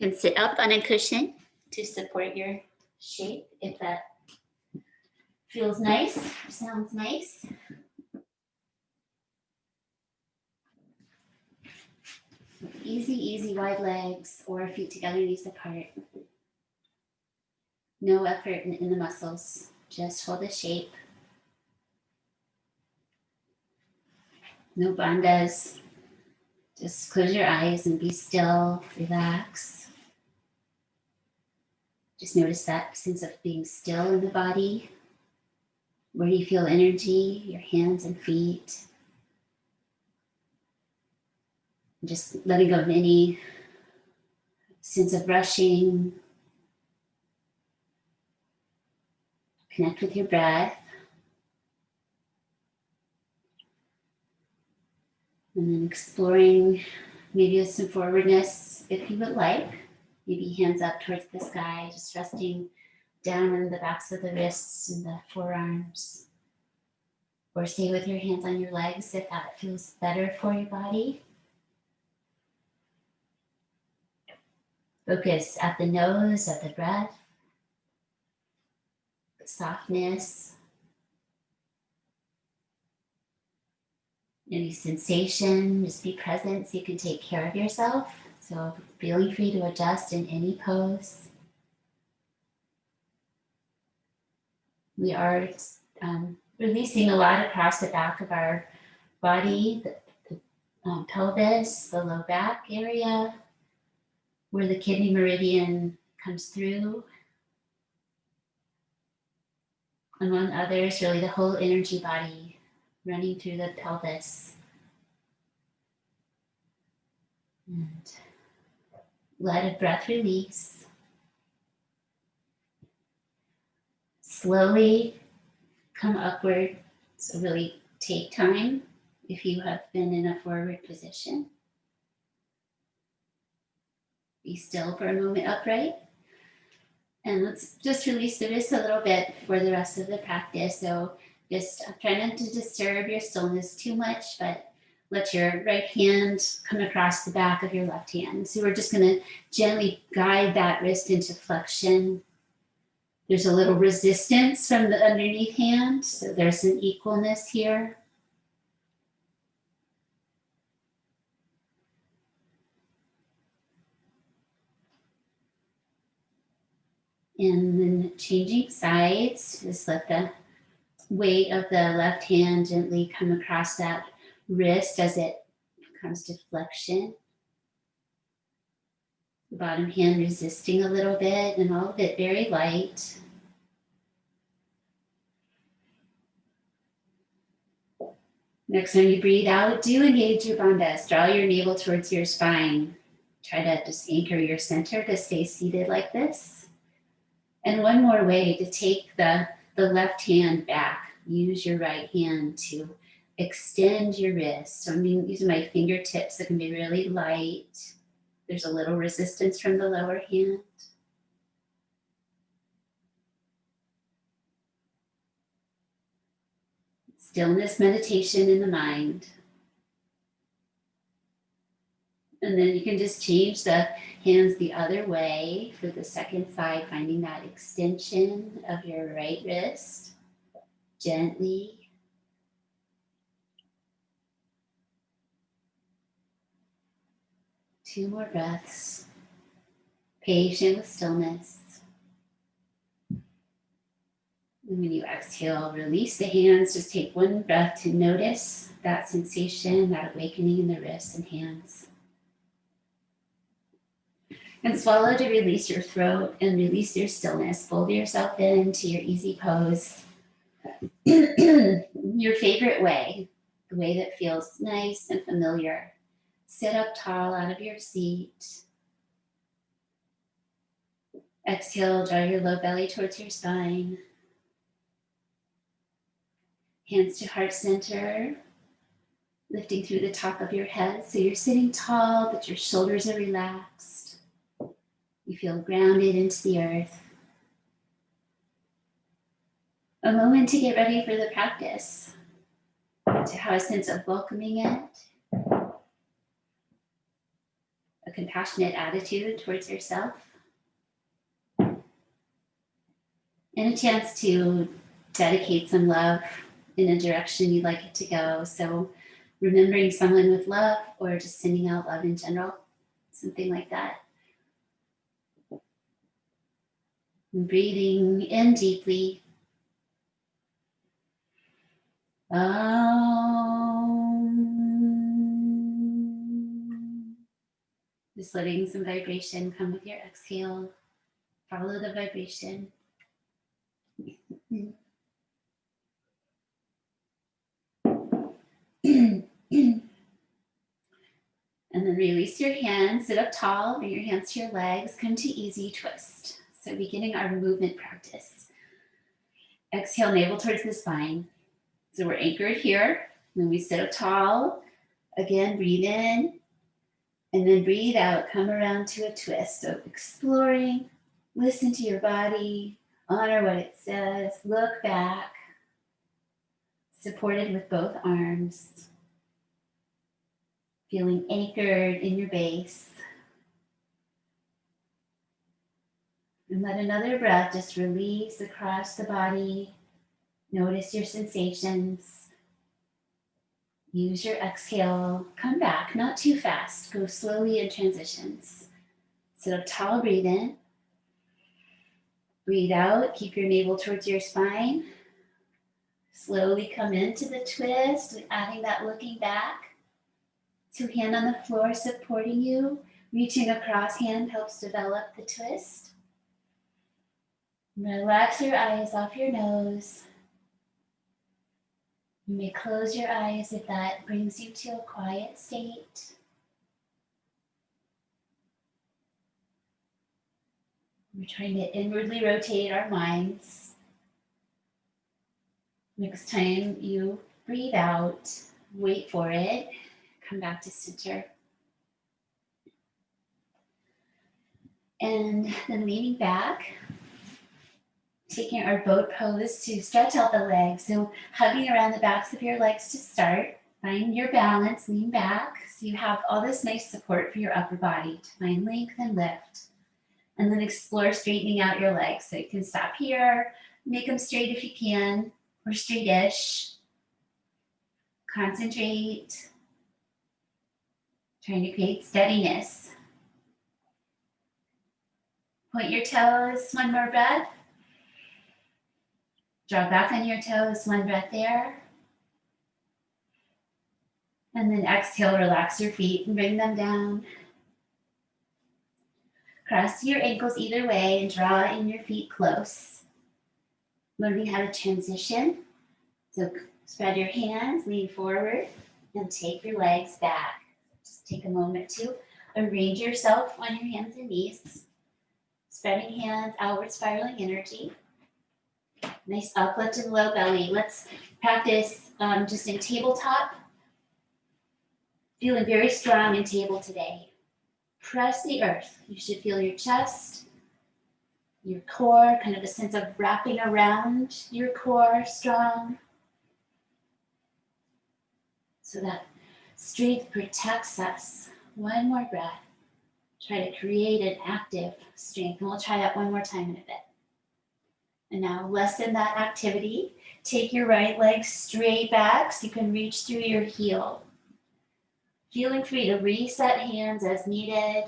You can sit up on a cushion to support your shape if that feels nice, sounds nice. Easy, easy wide legs or feet together, knees apart. No effort in the muscles, just hold the shape. No bandhas. Just close your eyes and be still, relax. Just notice that sense of being still in the body. Where do you feel energy, your hands and feet? Just letting go of any sense of rushing. Connect with your breath. And then exploring maybe some forwardness if you would like. Maybe hands up towards the sky, just resting down on the backs of the wrists and the forearms. Or stay with your hands on your legs if that feels better for your body. Focus at the nose, at the breath, the softness, any sensation, just be present so you can take care of yourself. So feeling free to adjust in any pose. We are releasing a lot across the back of our body, the pelvis, the low back area, where the kidney meridian comes through. Among others, really the whole energy body running through the pelvis. And let a breath release. Slowly come upward. So really take time if you have been in a forward position. Be still for a moment upright. And let's just release the wrists a little bit for the rest of the practice. So just try not to disturb your stillness too much, but let your right hand come across the back of your left hand. So we're just going to gently guide that wrist into flexion. There's a little resistance from the underneath hand, so there's an equalness here. And then changing sides, just let the weight of the left hand gently come across that wrist as it comes to flexion. The bottom hand resisting a little bit, and all of it very light. Next time you breathe out, do engage your bandhas. Draw your navel towards your spine. Try to just anchor your center to stay seated like this. And one more way to take the left hand back. Use your right hand to extend your wrist. So I'm using my fingertips that can be really light. There's a little resistance from the lower hand. Stillness meditation in the mind. And then you can just change the hands the other way for the second side, finding that extension of your right wrist. Gently. Two more breaths. Patient with stillness. And when you exhale, release the hands. Just take one breath to notice that sensation, that awakening in the wrists and hands. And swallow to release your throat and release your stillness. Fold yourself into your easy pose. Your favorite way, the way that feels nice and familiar. Sit up tall out of your seat. Exhale, draw your low belly towards your spine. Hands to heart center, lifting through the top of your head. So you're sitting tall, but your shoulders are relaxed. You feel grounded into the earth. A moment to get ready for the practice, to have a sense of welcoming it, a a compassionate attitude towards yourself, and a chance to dedicate some love in a direction you'd like it to go. So remembering someone with love, or just sending out love in general, something like that. And breathing in deeply. Just letting some vibration come with your exhale. Follow the vibration. And then release your hands, sit up tall, bring your hands to your legs, come to easy twist. So beginning our movement practice. Exhale, navel towards the spine. So we're anchored here. Then we sit up tall. Again, breathe in. And then breathe out, come around to a twist. So exploring, listen to your body, honor what it says, look back. Supported with both arms. Feeling anchored in your base. And let another breath just release across the body. Notice your sensations. Use your exhale. Come back, not too fast. Go slowly in transitions. Sit up tall, breathe in. Breathe out, keep your navel towards your spine. Slowly come into the twist, adding that looking back. So hand on the floor supporting you. Reaching across hand helps develop the twist. Relax your eyes off your nose. You may close your eyes if that brings you to a quiet state. We're trying to inwardly rotate our minds. Next time you breathe out, wait for it. Come back to center. And then leaning back, taking our boat pose to stretch out the legs. So hugging around the backs of your legs to start. Find your balance, lean back. So you have all this nice support for your upper body to find length and lift. And then explore straightening out your legs. So you can stop here, make them straight if you can, or straight-ish. Concentrate. Trying to create steadiness. Point your toes, one more breath. Draw back on your toes, one breath there. And then exhale, relax your feet and bring them down. Cross your ankles either way and draw in your feet close. Learning how to transition. So spread your hands, lean forward, and take your legs back. Just take a moment to arrange yourself on your hands and knees. Spreading hands, outward spiraling energy. Nice uplift in the low belly. Let's practice just in tabletop. Feeling very strong in table today. Press the earth. You should feel your chest, your core, kind of a sense of wrapping around your core strong. So that strength protects us. One more breath. Try to create an active strength. And we'll try that one more time in a bit. And now lessen that activity. Take your right leg straight back so you can reach through your heel. Feeling free to reset hands as needed.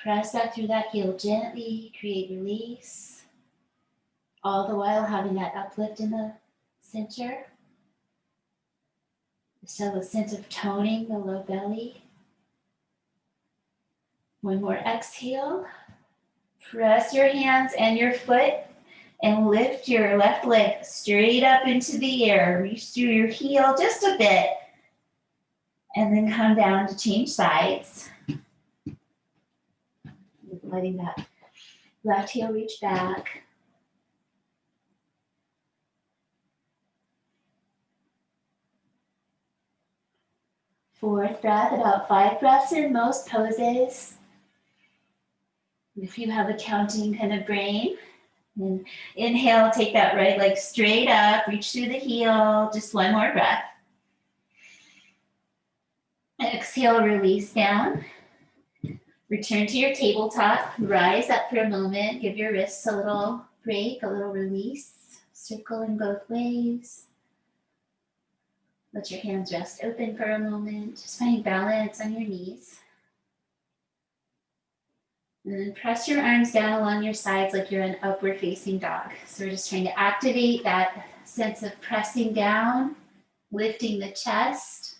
Press back through that heel gently, create release. All the while having that uplift in the center. So a sense of toning the low belly. One more exhale. Press your hands and your foot and lift your left leg straight up into the air. Reach through your heel just a bit. And then come down to change sides. Letting that left heel reach back. Fourth breath, about 5 breaths in most poses. If you have a counting kind of brain, then inhale, take that right leg straight up, reach through the heel, just one more breath. exhale, release down. Return to your tabletop, rise up for a moment, give your wrists a little break, a little release. Circle in both ways. Let your hands rest open for a moment, just finding balance on your knees. And then press your arms down along your sides like you're an upward facing dog. So we're just trying to activate that sense of pressing down, lifting the chest,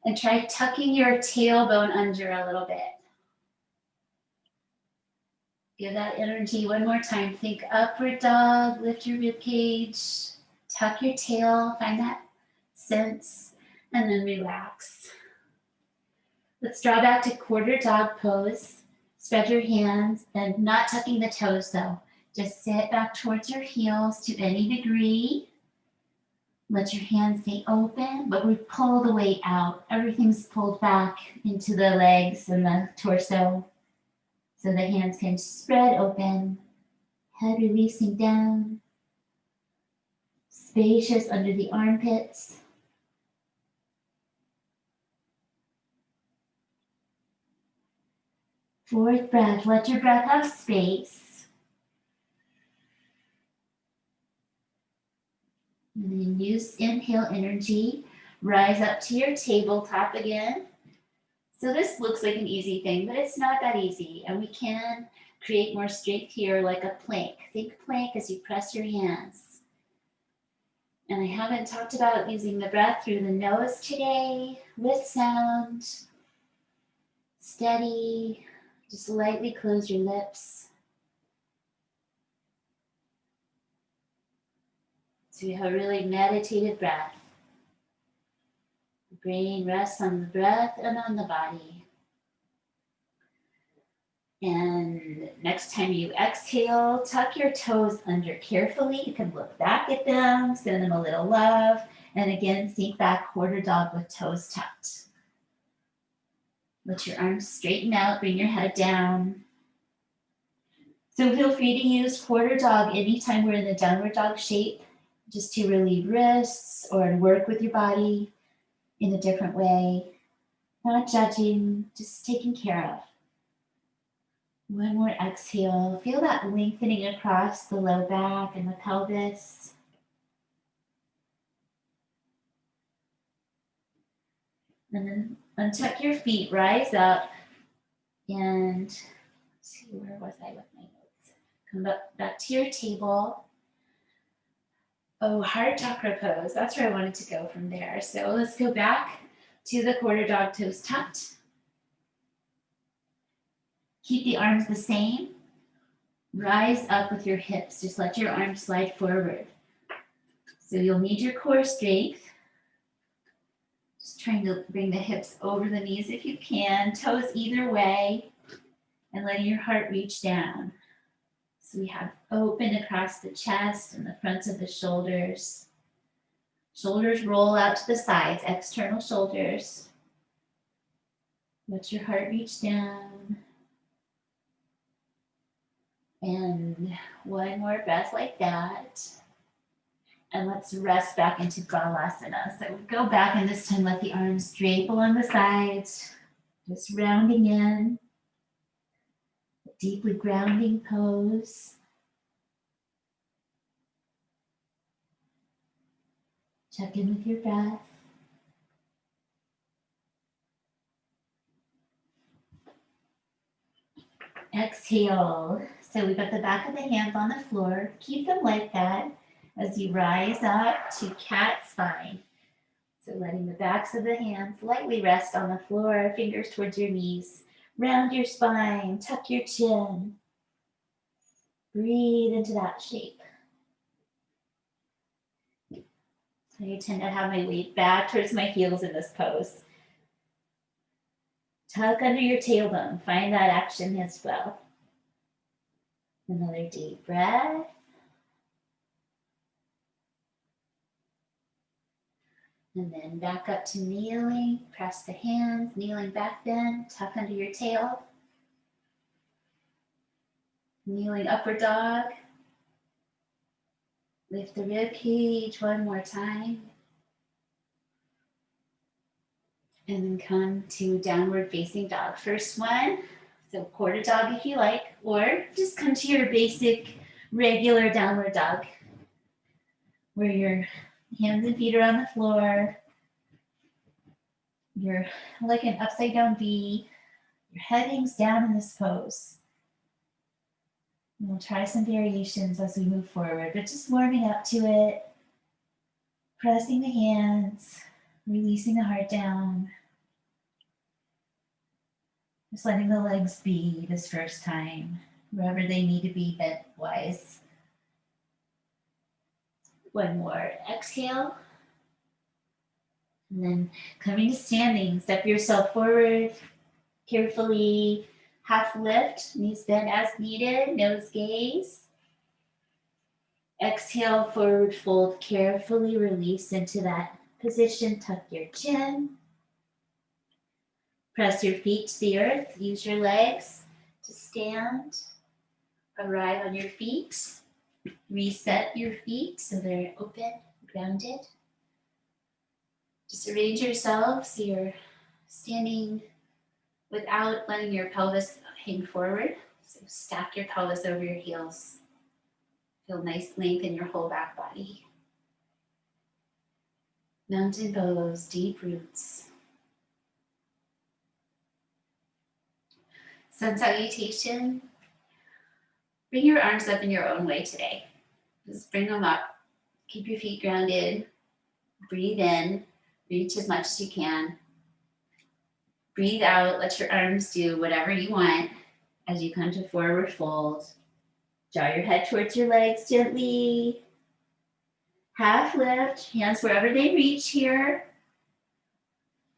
and try tucking your tailbone under a little bit. Give that energy one more time. Think upward dog, lift your rib cage, tuck your tail, find that sense, and then relax. Let's draw back to quarter dog pose. Spread your hands and not tucking the toes though. Just sit back towards your heels to any degree. Let your hands stay open, but we pull the weight out. Everything's pulled back into the legs and the torso. So the hands can spread open, head releasing down, spacious under the armpits. Fourth breath, let your breath have space. And then use inhale energy, rise up to your tabletop again. So this looks like an easy thing, but it's not that easy. And we can create more strength here like a plank. Think plank as you press your hands. And I haven't talked about using the breath through the nose today with sound. Steady. Just lightly close your lips. So you have a really meditative breath. The brain rests on the breath and on the body. And next time you exhale, tuck your toes under carefully. You can look back at them, send them a little love, and again, sink back quarter dog with toes tucked. Let your arms straighten out, bring your head down. So feel free to use quarter dog anytime we're in the downward dog shape, just to relieve wrists or to work with your body in a different way. Not judging, just taking care of. One more exhale. Feel that lengthening across the low back and the pelvis. And then untuck your feet, rise up, and let's see, where was I with my notes? Come back to your table. Oh, heart chakra pose. That's where I wanted to go from there. So let's go back to the quarter dog, toes tucked. Keep the arms the same. Rise up with your hips. Just let your arms slide forward. So you'll need your core strength. Just trying to bring the hips over the knees if you can. Toes either way. And letting your heart reach down. So we have open across the chest and the fronts of the shoulders. Shoulders roll out to the sides, external shoulders. Let your heart reach down. And one more breath like that. And let's rest back into Balasana. So we go back and this time let the arms drape along the sides. Just rounding in. Deeply grounding pose. Check in with your breath. Exhale. So we've got the back of the hands on the floor. Keep them like that as you rise up to cat spine. So letting the backs of the hands lightly rest on the floor, fingers towards your knees. Round your spine, tuck your chin. Breathe into that shape. I tend to have my weight back towards my heels in this pose. Tuck under your tailbone. Find that action as well. Another deep breath. And then back up to kneeling. Press the hands, kneeling back bend. Tuck under your tail. Kneeling upward dog. Lift the rib cage one more time. And then come to downward facing dog. First one, so quarter dog if you like, or just come to your basic regular downward dog where your hands and feet are on the floor. You're like an upside down V. Your head hangs down in this pose. And we'll try some variations as we move forward, but just warming up to it, pressing the hands, releasing the heart down. Just letting the legs be this first time, wherever they need to be bent-wise. One more. Exhale. And then coming to standing, step yourself forward carefully. Half lift, knees bent as needed, nose gaze. Exhale, forward fold, carefully release into that position. Tuck your chin. Press your feet to the earth. Use your legs to stand. Arrive on your feet. Reset your feet so they're open, grounded. Just arrange yourself so you're standing without letting your pelvis hang forward. So stack your pelvis over your heels. Feel nice length in your whole back body. Mountain pose, deep roots. Sun salutation. Bring your arms up in your own way today. Just bring them up. Keep your feet grounded. Breathe in. Reach as much as you can. Breathe out. Let your arms do whatever you want as you come to forward fold. Draw your head towards your legs gently. Half lift. Hands wherever they reach here.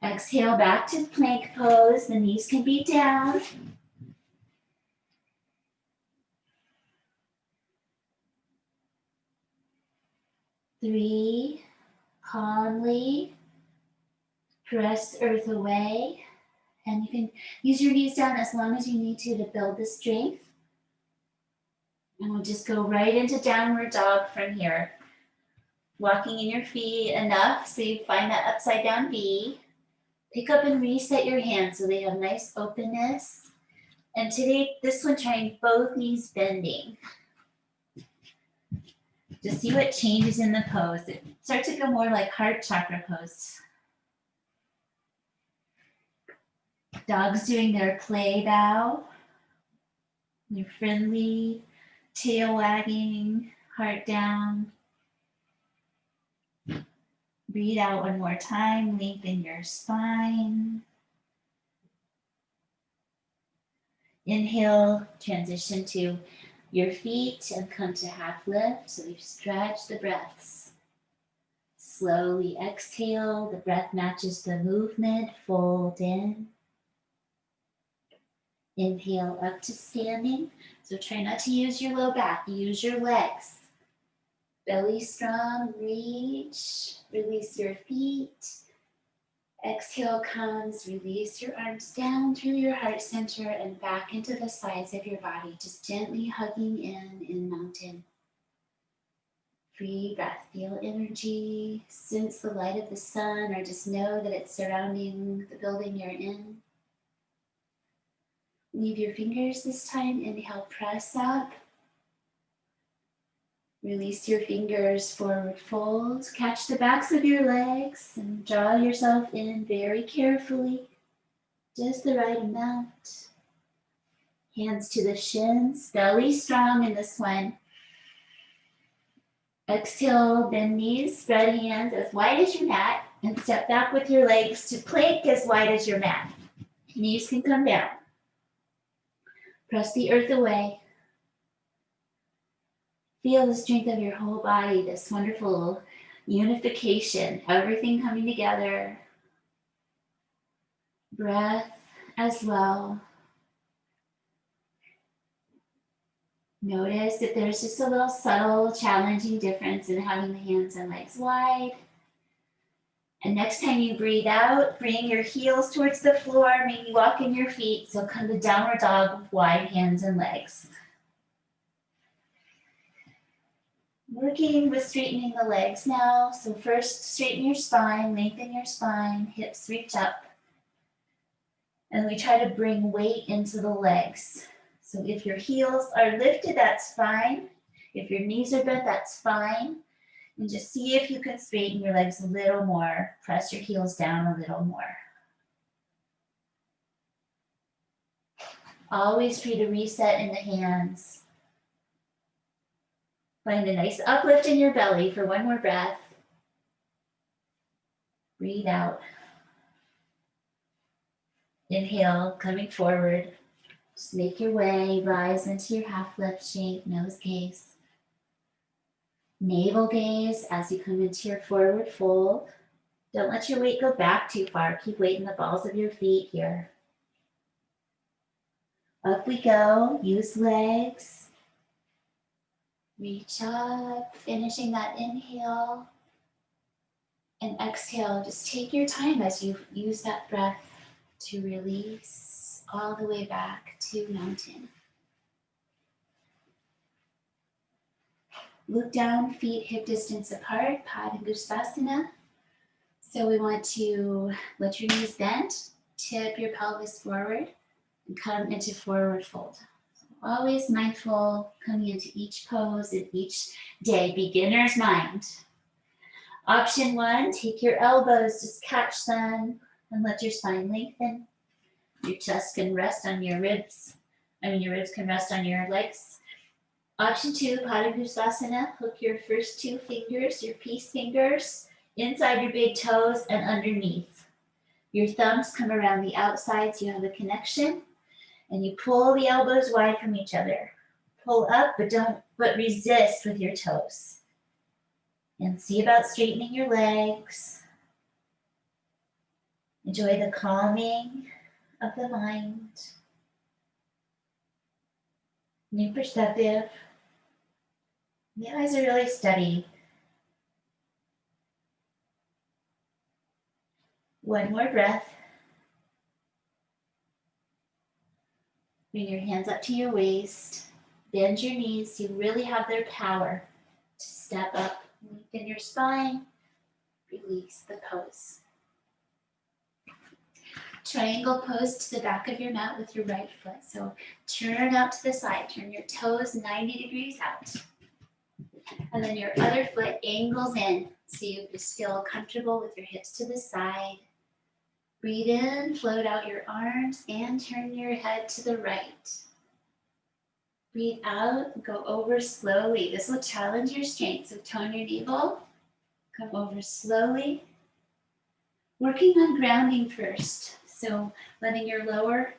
Exhale back to plank pose. The knees can be down. Three, calmly press earth away. And you can use your knees down as long as you need to build the strength. And we'll just go right into downward dog from here. Walking in your feet enough so you find that upside down V. Pick up and reset your hands so they have nice openness. And today, this one, trying both knees bending. Just see what changes in the pose. It starts to go more like heart chakra pose. Dogs doing their play bow. Your friendly tail wagging, heart down. Breathe out one more time, lengthen your spine. Inhale, transition to your feet and come to half lift. So we've stretched the breaths. Slowly exhale, the breath matches the movement, fold in. Inhale up to standing. So try not to use your low back, use your legs. Belly strong, reach, release your feet. Exhale comes, release your arms down through your heart center and back into the sides of your body, just gently hugging in mountain. Free breath, feel energy, sense the light of the sun, or just know that it's surrounding the building you're in. Leave your fingers this time, inhale, press up. Release your fingers, forward fold. Catch the backs of your legs and draw yourself in very carefully. Just the right amount. Hands to the shins, belly strong in this one. Exhale, bend knees, spread hands as wide as your mat, and step back with your legs to plank as wide as your mat. Knees can come down. Press the earth away. Feel the strength of your whole body, this wonderful unification, everything coming together. Breath as well. Notice if there's just a little subtle, challenging difference in having the hands and legs wide. And next time you breathe out, bring your heels towards the floor, maybe walk in your feet. So come to downward dog with wide hands and legs. Working with straightening the legs now. So first, straighten your spine, lengthen your spine, hips reach up. And we try to bring weight into the legs. So if your heels are lifted, that's fine. If your knees are bent, that's fine. And just see if you can straighten your legs a little more. Press your heels down a little more. Always free to reset in the hands. Find a nice uplift in your belly for one more breath. Breathe out. Inhale, coming forward. Just make your way, rise into your half lip shape, nose gaze. Navel gaze as you come into your forward fold. Don't let your weight go back too far. Keep weight in the balls of your feet here. Up we go, use legs. Reach up, finishing that inhale. And exhale, just take your time as you use that breath to release all the way back to mountain. Look down, feet hip distance apart, Padangusthasana. So we want to let your knees bend, tip your pelvis forward, and come into forward fold. So always mindful coming into each pose in each day, beginner's mind. Option one, take your elbows, just catch them and let your spine lengthen. Your chest can rest on your ribs. Your ribs can rest on your legs. Option two, Padangusthasana, hook your first two fingers, your peace fingers, inside your big toes and underneath. Your thumbs come around the outside so you have a connection, and you pull the elbows wide from each other. Pull up, but resist with your toes. And see about straightening your legs. Enjoy the calming of the mind. New perspective. The eyes are really steady. One more breath. Bring your hands up to your waist. Bend your knees. You really have their power to step up. Lengthen your spine. Release the pose. Triangle pose to the back of your mat with your right foot. So turn out to the side. Turn your toes 90 degrees out. And then your other foot angles in. So you just feel comfortable with your hips to the side. Breathe in, float out your arms, and turn your head to the right. Breathe out, go over slowly. This will challenge your strength. So tone your navel, come over slowly. Working on grounding first. So letting your lower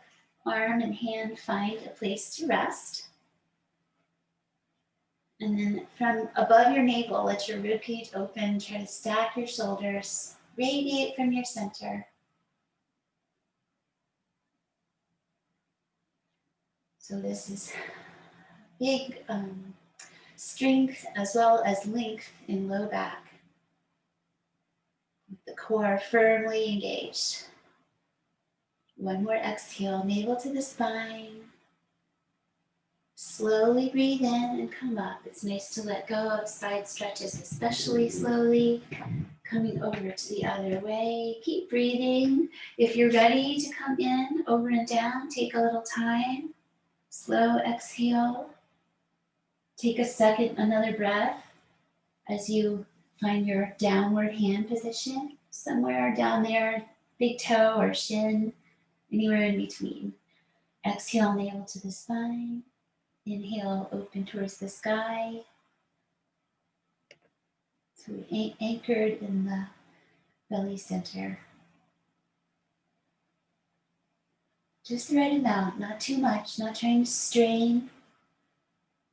arm and hand find a place to rest. And then from above your navel, let your ribcage open. Try to stack your shoulders. Radiate from your center. So this is big strength as well as length in low back. The core firmly engaged. One more exhale, navel to the spine. Slowly breathe in and come up. It's nice to let go of side stretches, especially slowly. Coming over to the other way. Keep breathing. If you're ready to come in, over and down, take a little time. Slow exhale. Take a second, another breath as you find your downward hand position. Somewhere down there, big toe or shin, anywhere in between. Exhale, navel to the spine. Inhale, open towards the sky. So we're anchored in the belly center. Just the right amount, not too much, not trying to strain,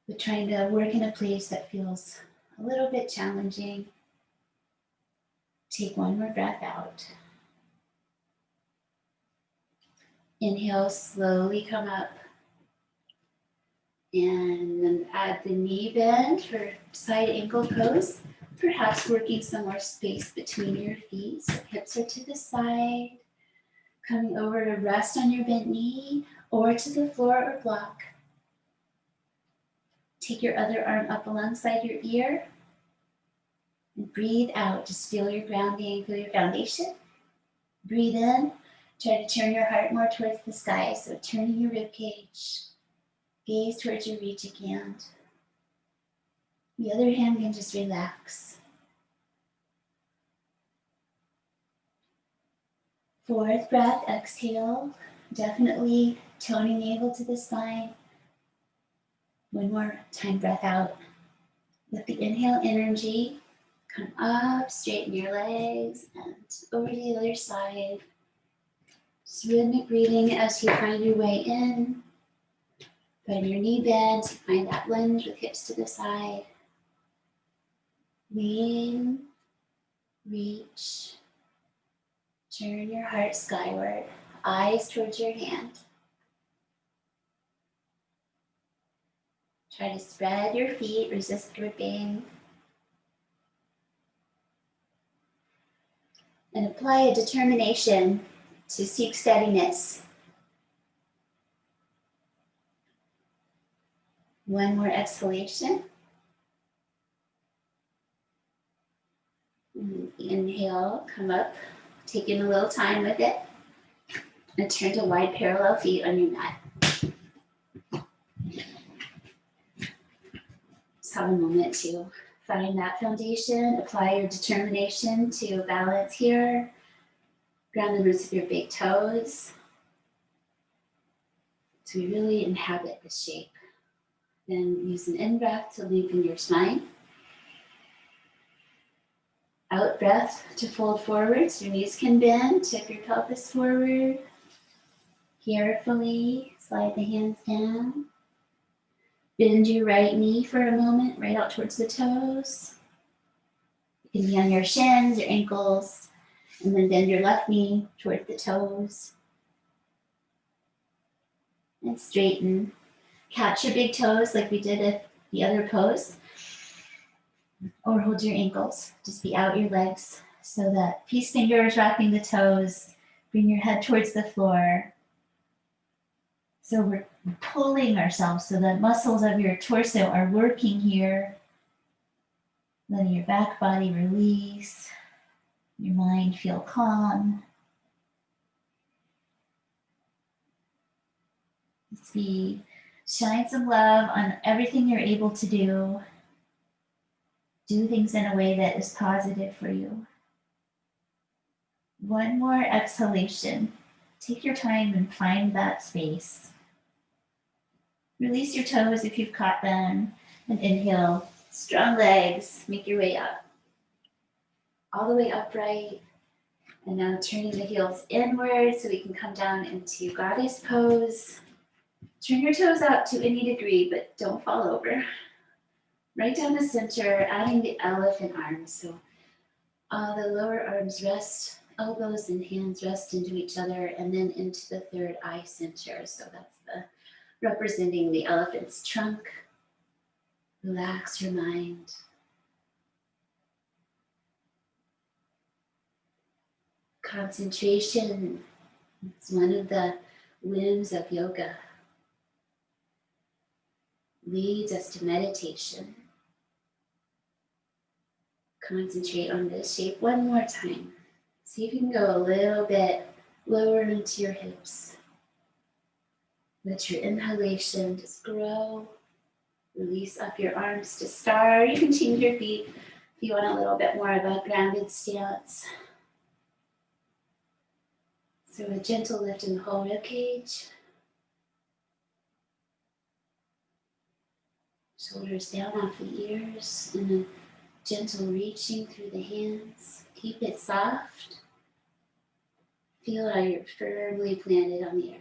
but trying to work in a place that feels a little bit challenging. Take one more breath out. Inhale, slowly come up. And then add the knee bend for side ankle pose. Perhaps working some more space between your feet. So hips are to the side. Coming over to rest on your bent knee or to the floor or block. Take your other arm up alongside your ear. And breathe out. Just feel your grounding, feel your foundation. Breathe in Try to turn your heart more towards the sky. So turning your rib cage, gaze towards your reaching hand. The other hand can just relax. Fourth breath, exhale. Definitely toning navel to the spine. One more time, breath out. Let the inhale energy come up, straighten your legs, and over to the other side. Just rhythmic breathing as you find your way in. Find your knee bend, find that lunge with hips to the side. Lean, reach, turn your heart skyward, eyes towards your hand. Try to spread your feet, resist gripping. And apply a determination to seek steadiness. One more exhalation. Inhale, come up, taking a little time with it. And turn to wide parallel feet on your mat. Just have a moment to find that foundation. Apply your determination to balance here. Ground the roots of your big toes. So we really inhabit the shape. Then use an in-breath to lengthen your spine. Out breath to fold forward so your knees can bend. Tip your pelvis forward. Carefully slide the hands down. Bend your right knee for a moment, right out towards the toes. You can be on your shins, your ankles, and then bend your left knee towards the toes. And straighten. Catch your big toes like we did at the other pose. Or hold your ankles. Just be out your legs so that peace fingers wrapping the toes. Bring your head towards the floor. So we're pulling ourselves so the muscles of your torso are working here. Letting your back body release. Your mind feel calm. Let's shine some love on everything you're able to do. Do things in a way that is positive for you. One more exhalation. Take your time and find that space. Release your toes if you've caught them, and inhale. Strong legs, make your way up. All the way upright. And now turning the heels inward so we can come down into goddess pose. Turn your toes out to any degree, but don't fall over. Right down the center, adding the elephant arms. So the lower arms rest, elbows and hands rest into each other, and then into the third eye center. So that's representing the elephant's trunk. Relax your mind. Concentration is one of the limbs of yoga. Leads us to meditation. Concentrate on this shape one more time. See if you can go a little bit lower into your hips. Let your inhalation just grow. Release up your arms to start. You can change your feet if you want a little bit more of a grounded stance. So a gentle lift in the whole rib cage. Shoulders down off the ears and a gentle reaching through the hands. Keep it soft. Feel how you're firmly planted on the earth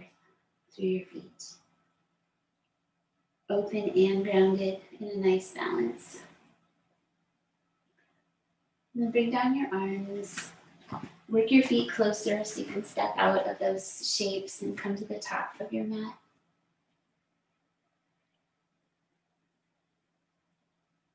through your feet. Open and grounded in a nice balance. And then bring down your arms. Work your feet closer so you can step out of those shapes and come to the top of your mat.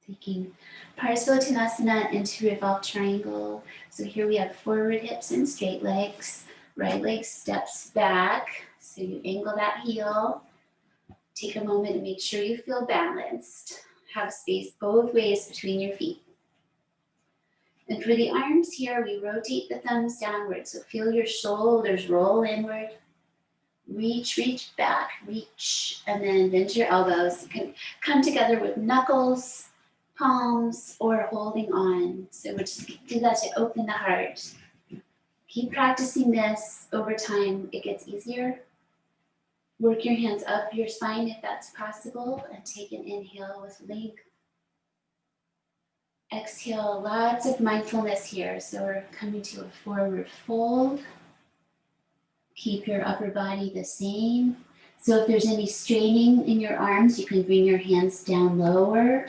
Taking Parsvottanasana into revolved triangle. So here we have forward hips and straight legs. Right leg steps back. So you angle that heel. Take a moment to make sure you feel balanced. Have space both ways between your feet. And for the arms here, we rotate the thumbs downward. So feel your shoulders roll inward. Reach, reach back, reach, and then bend your elbows. You can come together with knuckles, palms, or holding on. So we'll just do that to open the heart. Keep practicing this over time. It gets easier. Work your hands up your spine if that's possible, and take an inhale with length. Exhale, lots of mindfulness here. So we're coming to a forward fold. Keep your upper body the same. So if there's any straining in your arms, you can bring your hands down lower.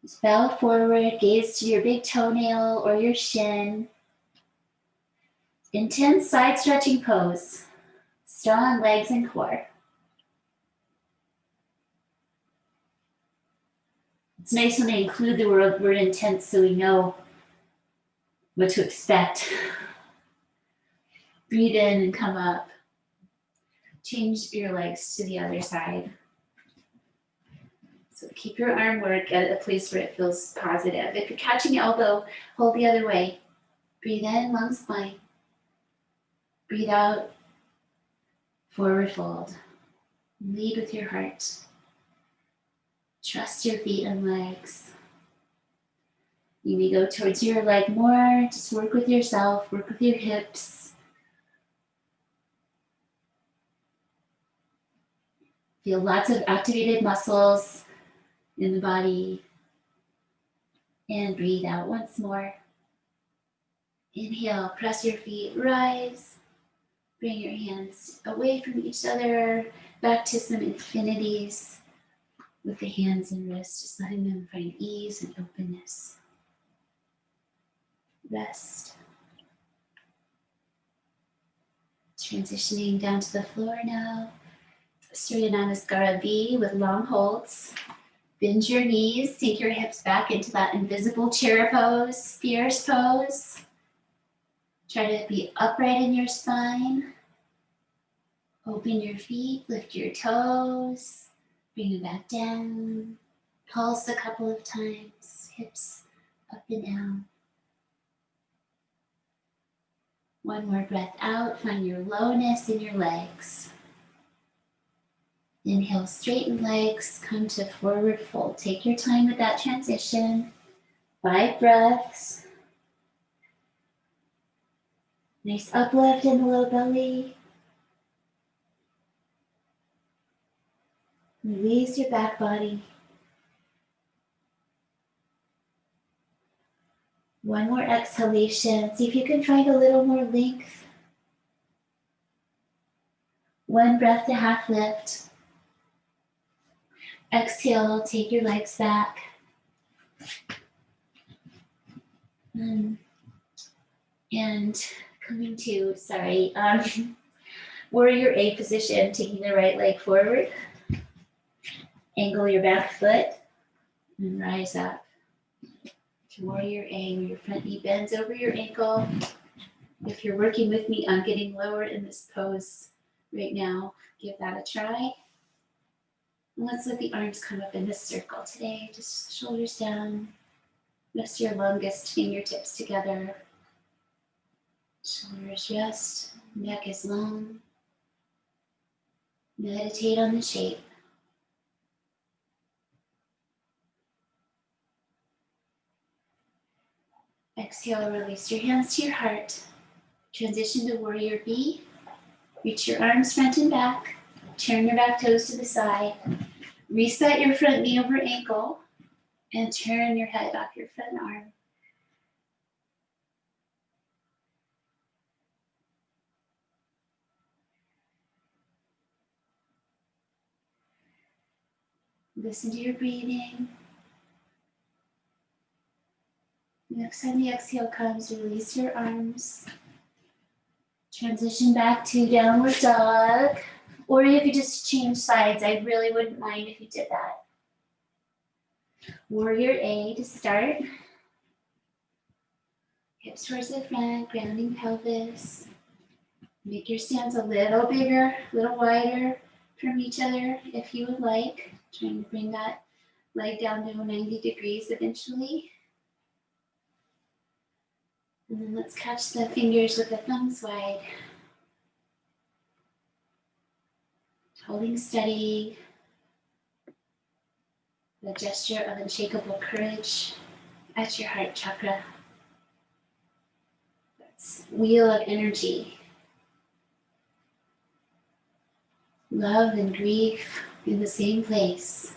Just bow forward, gaze to your big toenail or your shin. Intense side stretching pose. Strong legs and core. It's nice when they include the word intense so we know what to expect. Breathe in and come up. Change your legs to the other side. So keep your arm work at a place where it feels positive. If you're catching your elbow, hold the other way. Breathe in, long spine. Breathe out, forward fold. Lead with your heart. Trust your feet and legs. You may go towards your leg more. Just work with yourself, work with your hips. Feel lots of activated muscles in the body. And breathe out once more. Inhale, press your feet, rise. Bring your hands away from each other, back to some infinities with the hands and wrists, just letting them find ease and openness. Rest. Transitioning down to the floor now. Surya Namaskara V with long holds. Bend your knees, sink your hips back into that invisible chair pose, fierce pose. Try to be upright in your spine. Open your feet, lift your toes, bring them back down. Pulse a couple of times, hips up and down. One more breath out, find your lowness in your legs. Inhale, straighten legs, come to forward fold. Take your time with that transition. 5 breaths. Nice uplift in the low belly. Release your back body. One more exhalation. See if you can find a little more length. One breath to half lift. Exhale, take your legs back. And coming to, warrior A position, taking the right leg forward. Angle your back foot and rise up. To warrior A, where your front knee bends over your ankle. If you're working with me on getting lower in this pose right now, give that a try. And let's let the arms come up in this circle today. Just shoulders down. Rest your longest fingertips together. Shoulders rest. Neck is long. Meditate on the shape. Exhale, release your hands to your heart. Transition to warrior B. Reach your arms front and back. Turn your back toes to the side. Reset your front knee over ankle. And turn your head off your front arm. Listen to your breathing. Next time the exhale comes, release your arms. Transition back to downward dog. Or you could just change sides. I really wouldn't mind if you did that. Warrior A to start. Hips towards the front, grounding pelvis. Make your stance a little bigger, a little wider from each other if you would like. Trying to bring that leg down to 90 degrees eventually. And then let's catch the fingers with the thumbs wide. Holding steady. The gesture of unshakable courage at your heart chakra. That's wheel of energy. Love and grief in the same place.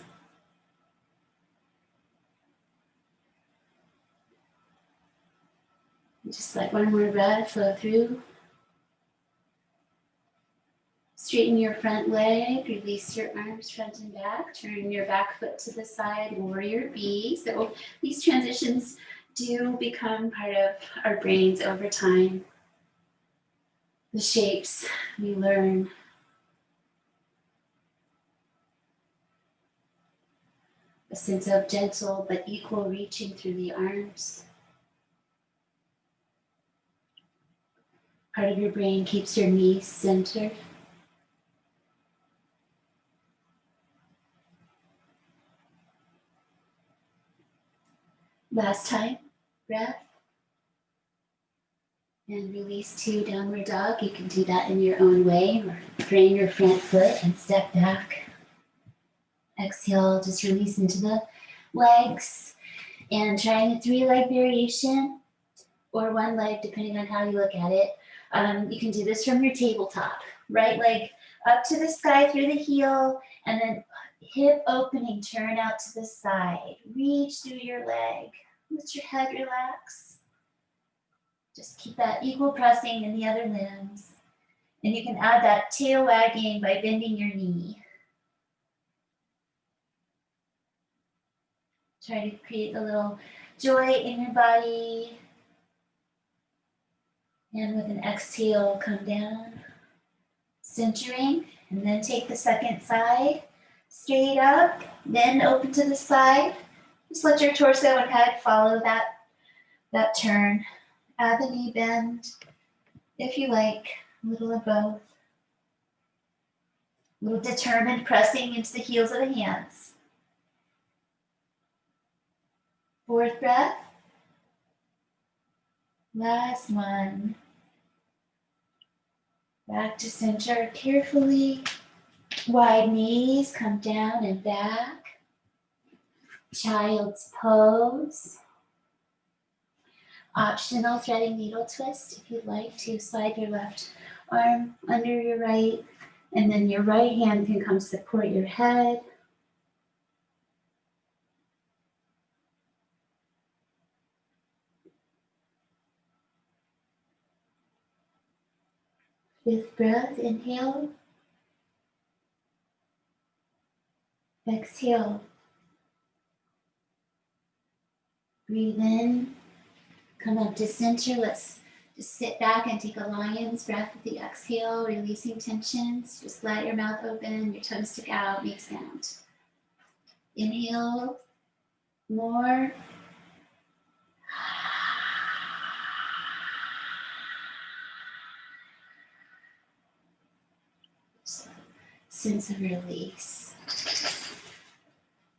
Just let one more breath flow through. Straighten your front leg, release your arms front and back, turn your back foot to the side, warrior B. So these transitions do become part of our brains over time. The shapes we learn. A sense of gentle but equal reaching through the arms. Part of your brain keeps your knees centered. Last time, breath. And release to downward dog. You can do that in your own way, or frame your front foot and step back. Exhale, just release into the legs. And trying a 3-leg variation, or 1 leg, depending on how you look at it. You can do this from your tabletop. Right leg up to the sky through the heel, and then hip opening, turn out to the side. Reach through your leg. Let your head relax. Just keep that equal pressing in the other limbs. And you can add that tail wagging by bending your knee. Try to create a little joy in your body. And with an exhale, come down. Centering, and then take the second side. Straight up, then open to the side. Just let your torso and head follow that turn. Add the knee bend, if you like, a little of both. A little determined pressing into the heels of the hands. 4th breath. Last one. Back to center carefully. Wide knees, come down and back. Child's pose. Optional threading needle twist if you'd like to slide your left arm under your right, and then your right hand can come support your head. Fifth breath, inhale. Exhale. Breathe in. Come up to center. Let's just sit back and take a lion's breath with the exhale, releasing tensions. Just let your mouth open, your tongue stick out, make sound. Inhale. More. Sense of release.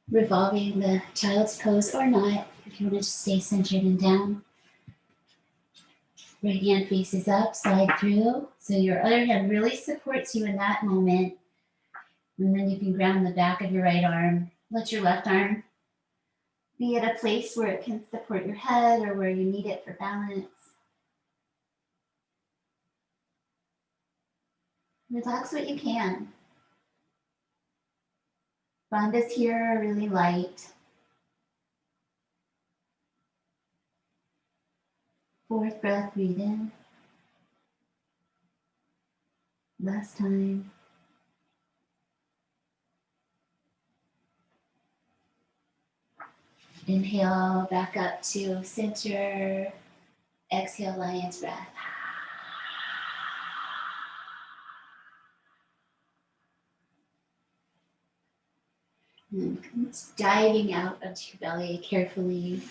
Revolving the child's pose or not, if you want to just stay centered and down. Right hand faces up, slide through. So your other hand really supports you in that moment. And then you can ground the back of your right arm. Let your left arm be at a place where it can support your head or where you need it for balance. Relax what you can. Bandhas here are really light. 4th breath, breathe in. Last time. Inhale, back up to center. Exhale, lion's breath. And diving out onto your belly carefully.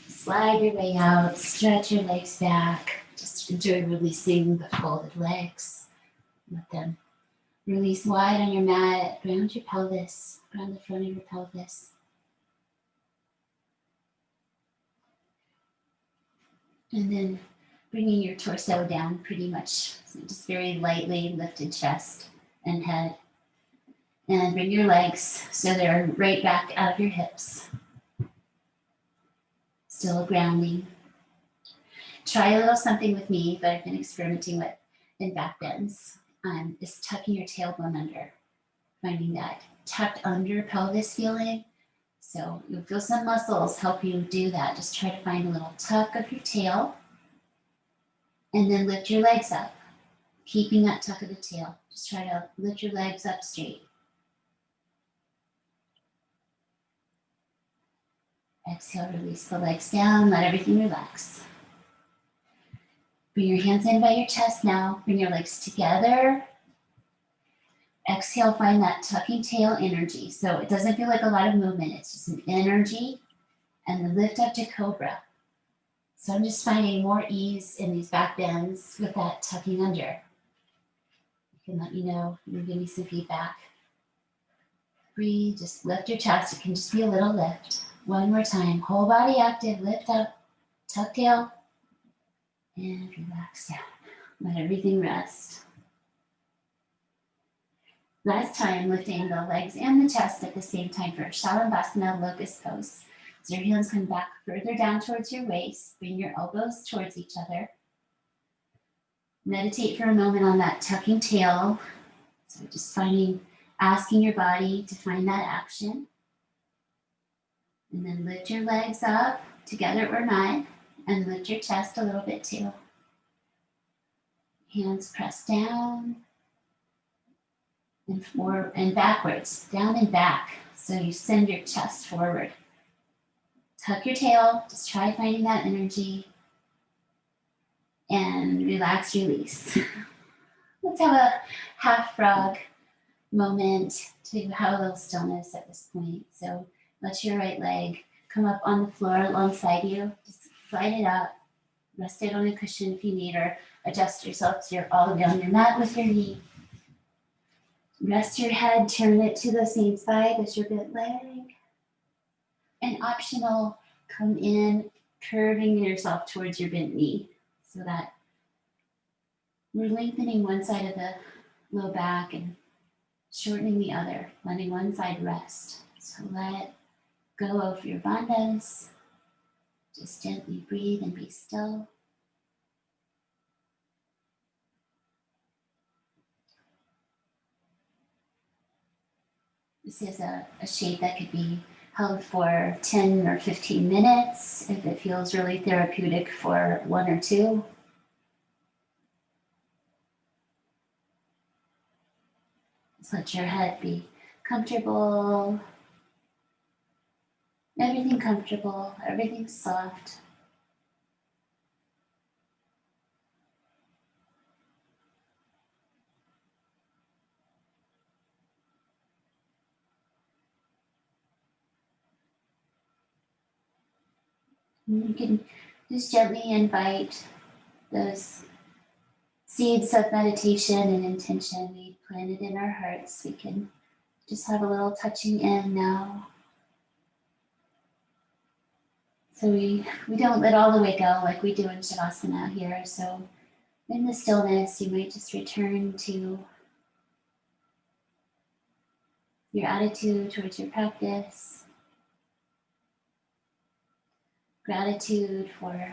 Slide your way out, stretch your legs back. Just enjoy releasing the folded legs. Let them release wide on your mat. Ground your pelvis, ground the front of your pelvis. And then bringing your torso down pretty much. So just very lightly lifted chest and head. And bring your legs so they're right back out of your hips. Still grounding. Try a little something with me that I've been experimenting with in back bends. Is tucking your tailbone under. Finding that tucked under pelvis feeling. So you'll feel some muscles help you do that. Just try to find a little tuck of your tail. And then lift your legs up. Keeping that tuck of the tail. Just try to lift your legs up straight. Exhale, release the legs down. Let everything relax. Bring your hands in by your chest now. Bring your legs together. Exhale, find that tucking tail energy. So it doesn't feel like a lot of movement. It's just an energy. And then lift up to cobra. So I'm just finding more ease in these back bends with that tucking under. You can let me know. You can give me some feedback. Breathe. Just lift your chest. It can just be a little lift. One more time. Whole body active. Lift up. Tuck tail. And relax down. Let everything rest. Last time, lifting the legs and the chest at the same time for Svanasana locust pose. So your hands come back further down towards your waist. Bring your elbows towards each other. Meditate for a moment on that tucking tail. So just asking your body to find that action. And then lift your legs up, together or not, and lift your chest a little bit too. Hands press down and forward and backwards, down and back. So you send your chest forward. Tuck your tail, just try finding that energy. And relax, release. Let's have a half frog moment to have a little stillness at this point. So let your right leg come up on the floor alongside you. Just slide it up. Rest it on a cushion if you need, or adjust yourself so you're all the way on your mat with your knee. Rest your head, turn it to the same side as your bent leg. And optional, come in, curving yourself towards your bent knee so that we're lengthening one side of the low back and shortening the other, letting one side rest. So let go of your bandhas. Just gently breathe and be still. This is a shape that could be held for 10 or 15 minutes if it feels really therapeutic for 1 or 2. Just let your head be comfortable. Everything comfortable, everything soft. And you can just gently invite those seeds of meditation and intention we planted in our hearts. We can just have a little touching in now. So we don't let all the way go like we do in Shavasana here. So in the stillness, you might just return to your attitude towards your practice. Gratitude for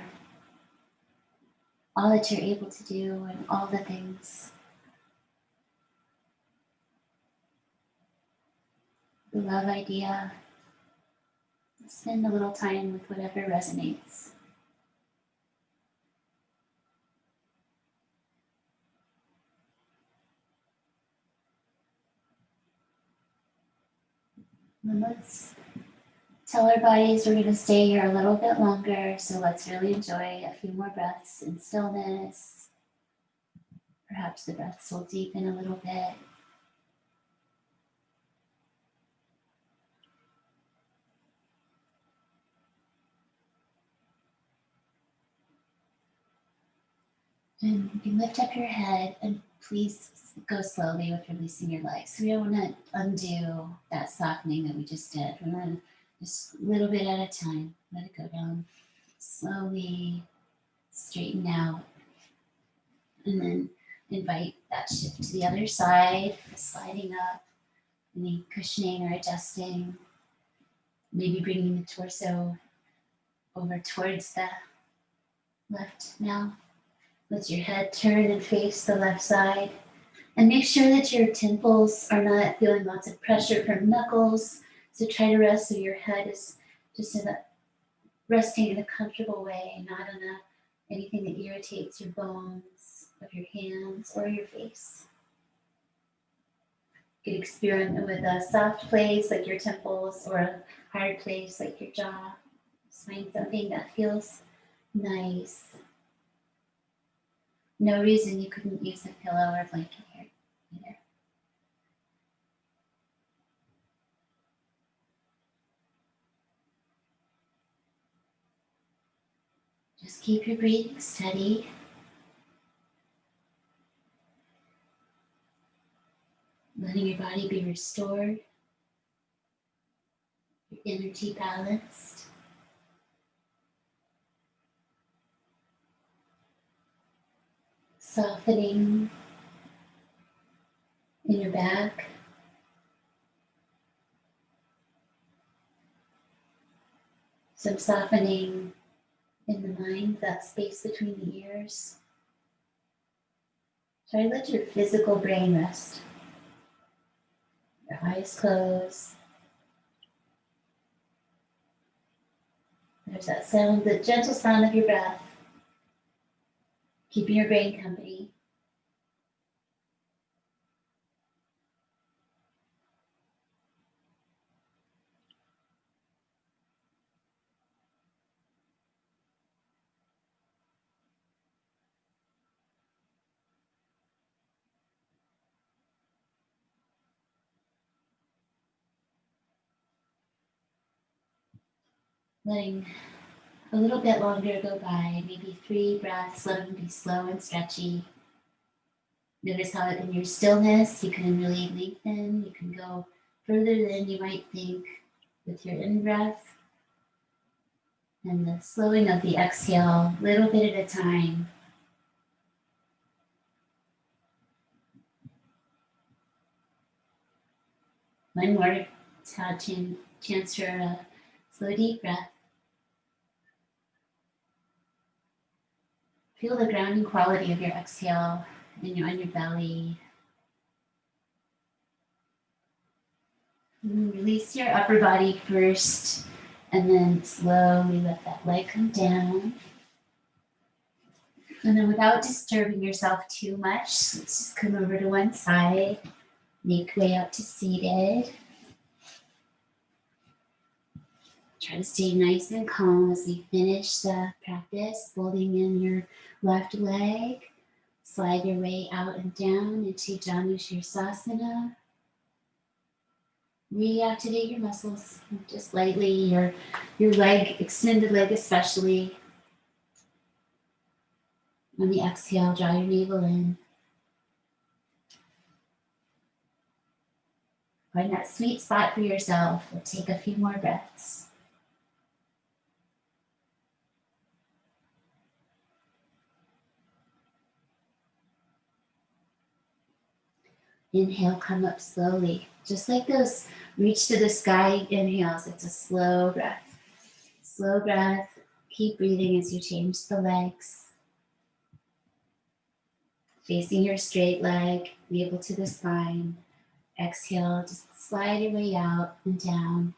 all that you're able to do and all the things. The love idea. Spend a little time with whatever resonates. And let's tell our bodies we're going to stay here a little bit longer, so let's really enjoy a few more breaths in stillness. Perhaps the breaths will deepen a little bit. And you can lift up your head and please go slowly with releasing your legs. So we don't want to undo that softening that we just did. We want to just a little bit at a time. Let it go down slowly, straighten out. And then invite that shift to the other side, sliding up, any cushioning or adjusting. Maybe bringing the torso over towards the left now. Let your head turn and face the left side. And make sure that your temples are not feeling lots of pressure from knuckles. So try to rest so your head is just resting in a comfortable way, not on anything that irritates your bones of your hands or your face. You could experiment with a soft place like your temples or a hard place like your jaw. Just find something that feels nice. No reason you couldn't use a pillow or blanket here either. Just keep your breathing steady. Letting your body be restored, your energy balanced. Softening in your back. Some softening in the mind, that space between the ears. Try to let your physical brain rest. Your eyes closed. There's that sound, the gentle sound of your breath. Keeping your brain company. Letting a little bit longer go by, maybe 3 breaths, let them be slow and stretchy. Notice how in your stillness you can really lengthen, you can go further than you might think with your in-breath. And the slowing of the exhale, little bit at a time. One more chance for a slow deep breath. Feel the grounding quality of your exhale on your belly. And release your upper body first, and then slowly let that leg come down. And then without disturbing yourself too much, let's just come over to one side, make way up to seated. Try to stay nice and calm as we finish the practice, folding in your left leg. Slide your way out and down into svanasana. Reactivate your muscles, just lightly, your leg, extended leg especially. On the exhale, draw your navel in. Find that sweet spot for yourself. We'll take a few more breaths. Inhale, come up slowly. Just like those reach to the sky inhales, it's a slow breath. Slow breath. Keep breathing as you change the legs. Facing your straight leg, navel to the spine. Exhale, just slide your way out and down.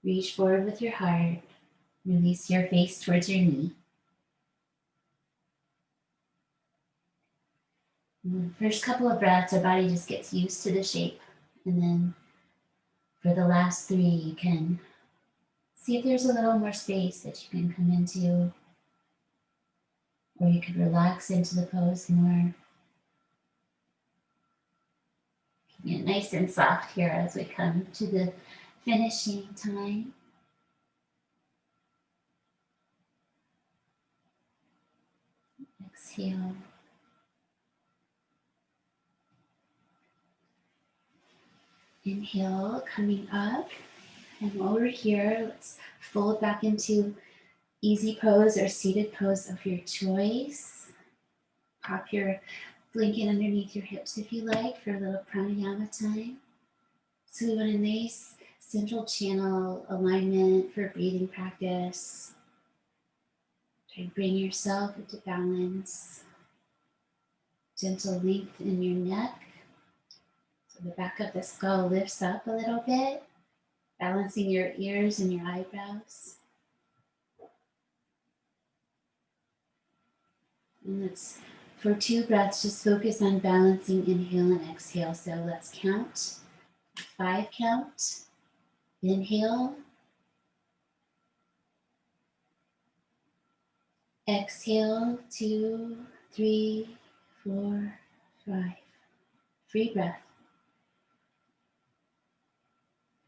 Reach forward with your heart. Release your face towards your knee. And the first couple of breaths, our body just gets used to the shape. And then for the last 3, you can see if there's a little more space that you can come into, or you could relax into the pose more. Keeping it nice and soft here as we come to the finishing time. Exhale. Inhale, coming up. And while we're here, let's fold back into easy pose or seated pose of your choice. pop your blanket underneath your hips if you like for a little pranayama time. So we want a nice central channel alignment for breathing practice. Try to bring yourself into balance. Gentle length in your neck. So the back of the skull lifts up a little bit, balancing your ears and your eyebrows. And let's, for 2 breaths, just focus on balancing inhale and exhale. So let's count, 5 count. Inhale. Exhale, 2, 3, 4, 5. Free breath.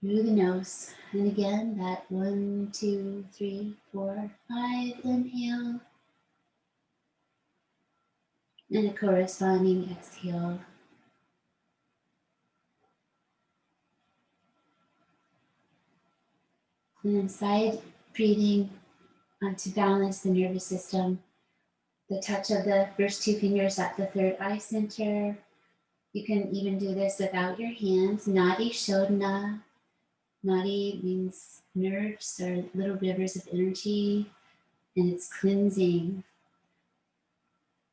Through the nose. And again, that 1, 2, 3, 4, 5. Inhale. And a corresponding exhale. And then side breathing to balance the nervous system. The touch of the first 2 fingers at the third eye center. You can even do this without your hands. Nadi Shodhana. Nadi means nerves or little rivers of energy, and it's cleansing.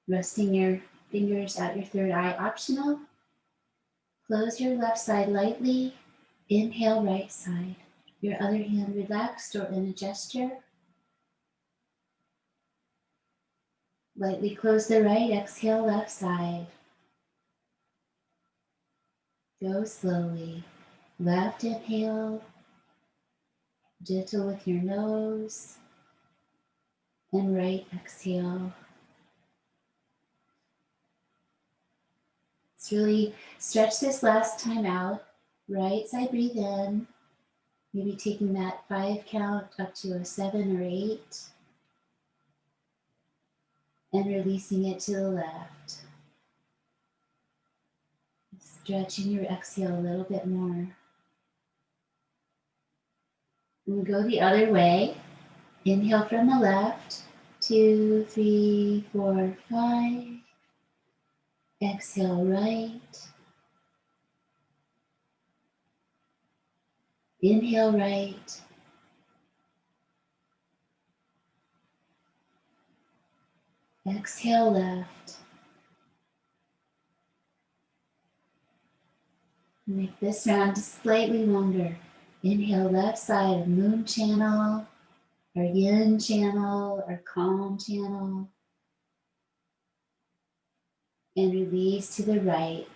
Resting your fingers at your third eye, optional. Close your left side lightly. Inhale, right side. Your other hand relaxed or in a gesture. Lightly close the right, exhale, left side. Go slowly. Left inhale, gentle with your nose, and right exhale. Let's really stretch this last time out. Right side, breathe in, maybe taking that 5 count up to a 7 or 8, and releasing it to the left. Stretching your exhale a little bit more. And we go the other way. Inhale from the left, 2, 3, 4, 5. Exhale right. Inhale right. Exhale left. Make this round just slightly longer. Inhale left side of moon channel, or yin channel, or calm channel. And release to the right.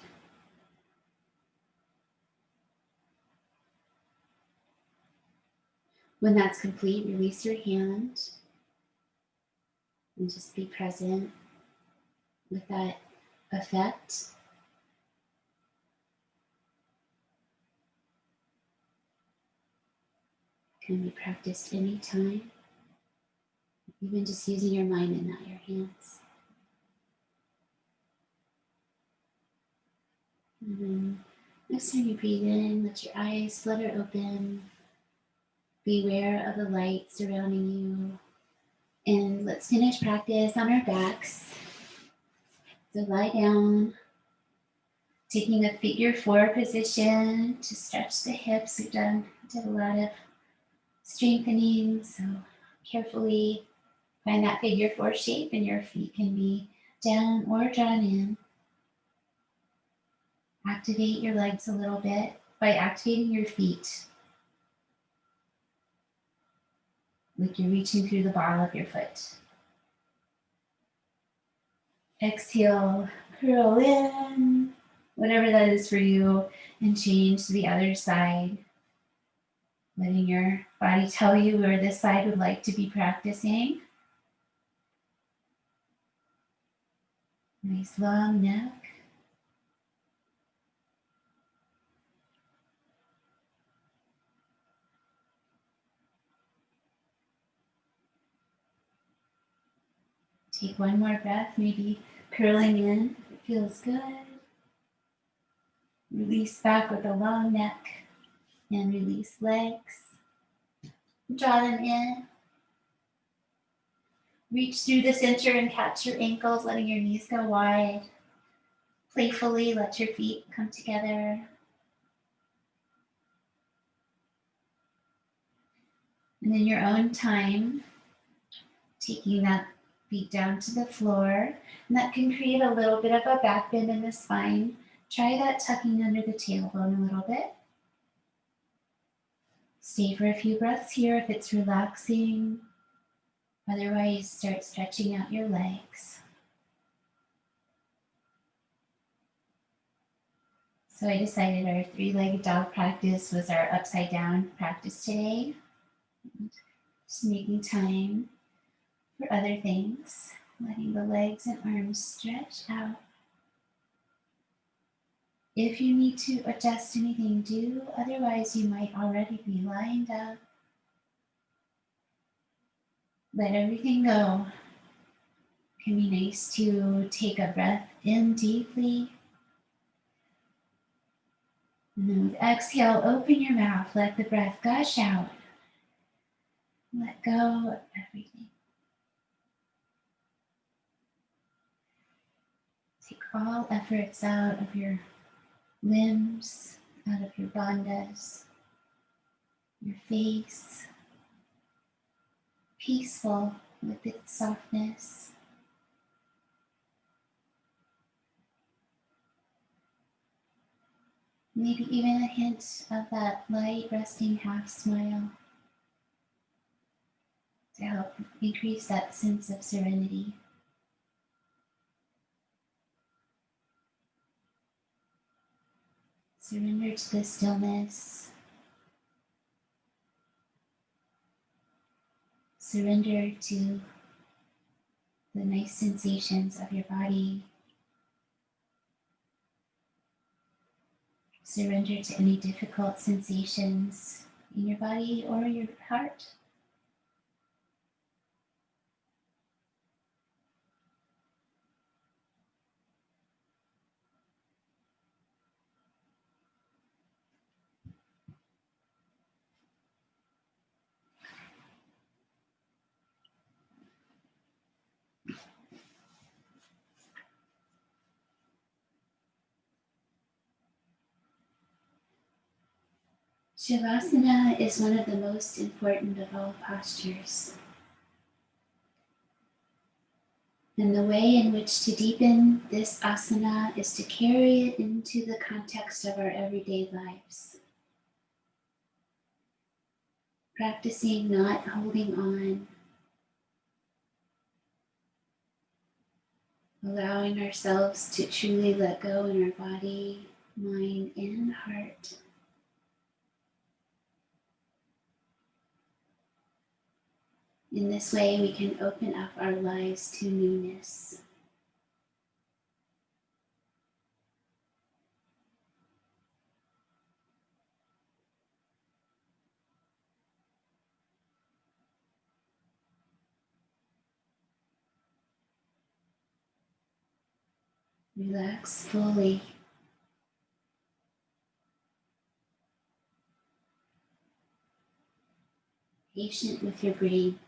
When that's complete, release your hand and just be present with that effect. Can be practiced anytime, even just using your mind and not your hands. And then next time you breathe in, let your eyes flutter open. Be aware of the light surrounding you. And let's finish practice on our backs. So lie down, taking a figure 4 position to stretch the hips. We've did a lot of strengthening, so carefully find that figure 4 shape, and your feet can be down or drawn in. Activate your legs a little bit by activating your feet, like you're reaching through the ball of your foot. Exhale, curl in, whatever that is for you, and change to the other side. Letting your body tell you where this side would like to be practicing. Nice long neck. Take one more breath, maybe curling in if it feels good. Release back with a long neck and release legs. Draw them in. Reach through the center and catch your ankles, letting your knees go wide. Playfully let your feet come together. And in your own time, taking that feet down to the floor, and that can create a little bit of a back bend in the spine. Try that tucking under the tailbone a little bit. Stay for a few breaths here if it's relaxing. Otherwise, start stretching out your legs. So I decided our 3-legged dog practice was our upside down practice today. Just making time for other things, letting the legs and arms stretch out. If you need to adjust anything, do. Otherwise, you might already be lined up. Let everything go. It can be nice to take a breath in deeply. And then with exhale, open your mouth. Let the breath gush out. Let go of everything. Take all efforts out of your limbs, out of your bandhas, your face, peaceful with its softness. Maybe even a hint of that light resting half smile to help increase that sense of serenity. Surrender to the stillness. Surrender to the nice sensations of your body. Surrender to any difficult sensations in your body or your heart. Shavasana is one of the most important of all postures. And the way in which to deepen this asana is to carry it into the context of our everyday lives. Practicing not holding on, allowing ourselves to truly let go in our body, mind, and heart. In this way, we can open up our lives to newness. Relax fully. Patient with your brain.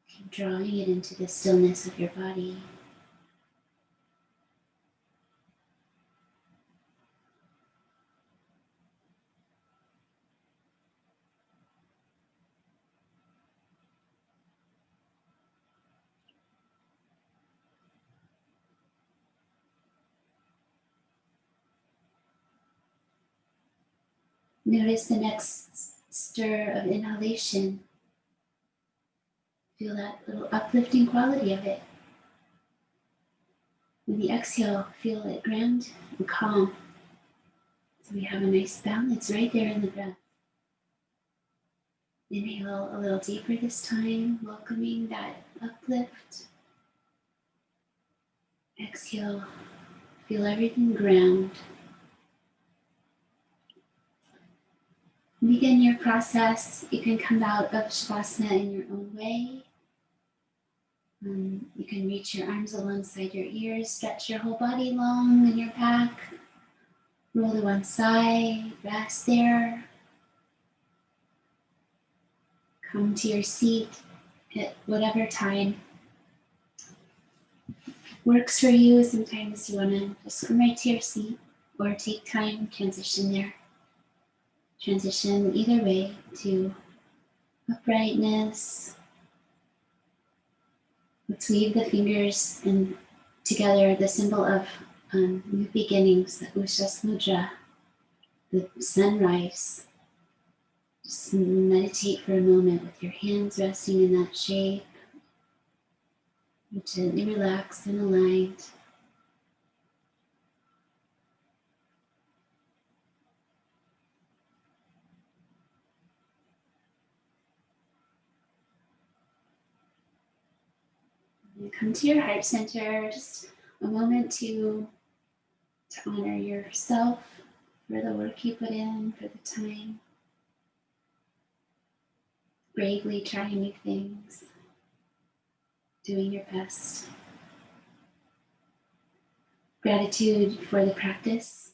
Keep drawing it into the stillness of your body. Notice the next stir of inhalation. Feel that little uplifting quality of it. When the exhale, feel it ground and calm. So we have a nice balance right there in the breath. Inhale a little deeper this time, welcoming that uplift. Exhale, feel everything ground. Begin your process. You can come out of Shavasana in your own way. You can reach your arms alongside your ears, stretch your whole body long in your back. Roll to one side, rest there. Come to your seat at whatever time works for you. Sometimes you want to just come right to your seat or take time, transition there. Transition either way to uprightness. Let's weave the fingers and together the symbol of new beginnings, the Ushas Mudra, the sunrise. Just meditate for a moment with your hands resting in that shape. Gently relaxed and aligned. And come to your heart center, just a moment to honor yourself for the work you put in, for the time. Bravely trying new things, doing your best. Gratitude for the practice,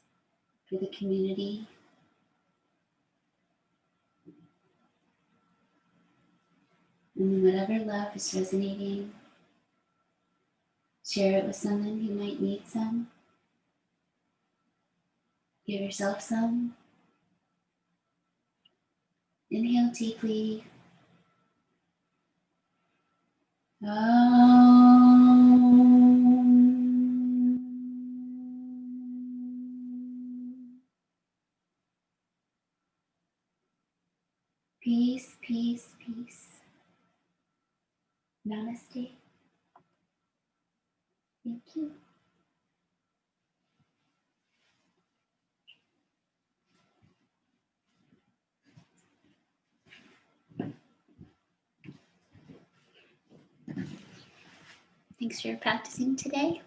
for the community. And whatever love is resonating, share it with someone who might need some. Give yourself some. Inhale deeply. Peace, peace, peace. Namaste. Thank you. Thanks for practicing today.